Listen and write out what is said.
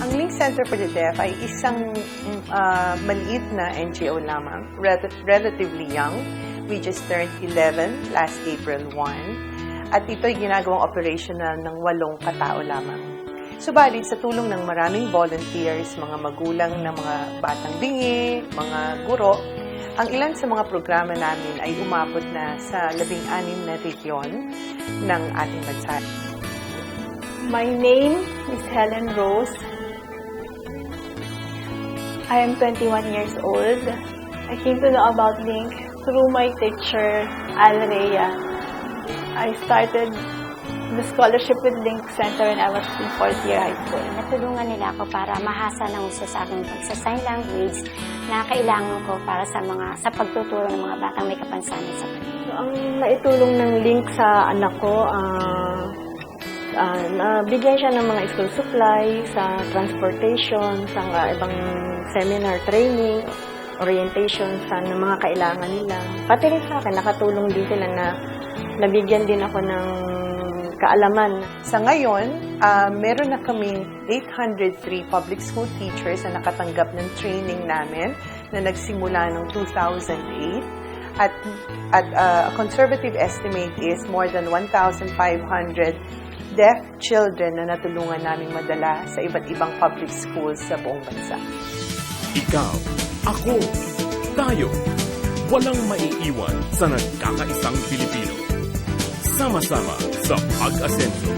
Ang Link Center for the Deaf ay isang maliit na NGO lamang, relatively young. We just turned 11 last April 1. At ito'y ginagawang operational ng 8 katao lamang. Subalit, sa tulong ng maraming volunteers, mga magulang ng mga batang bingi, mga guro, ang ilan sa mga programa namin ay umabot na sa 16 na region ng ating bansa. My name is Helen Rose. I am 21 years old. I came to know about Link through my teacher, Alrea. I started the scholarship with Link Center when I was in 4th year high school. Natulungan nila ako para mahasa ng gusto sa aking pagsa-sign language na kailangan ko para sa pagtuturo ng mga batang may kapansanan sa kanila. So, ang naitulong ng Link sa anak ko, nabigyan siya ng mga school supply, sa transportation, sa ibang seminar training, orientation sa mga kailangan nila. Pati rin sa akin, nakatulong din sila na nabigyan din ako ng kaalaman. Sa ngayon, meron na kaming 803 public school teachers na nakatanggap ng training namin na nagsimula noong 2008. At a conservative estimate is more than 1,500 deaf children na natulungan namin madala sa iba't ibang public schools sa buong bansa. Ikaw, ako, tayo, walang maiiwan sa nagkakaisang Pilipino. Sama-sama sa pag-asenso.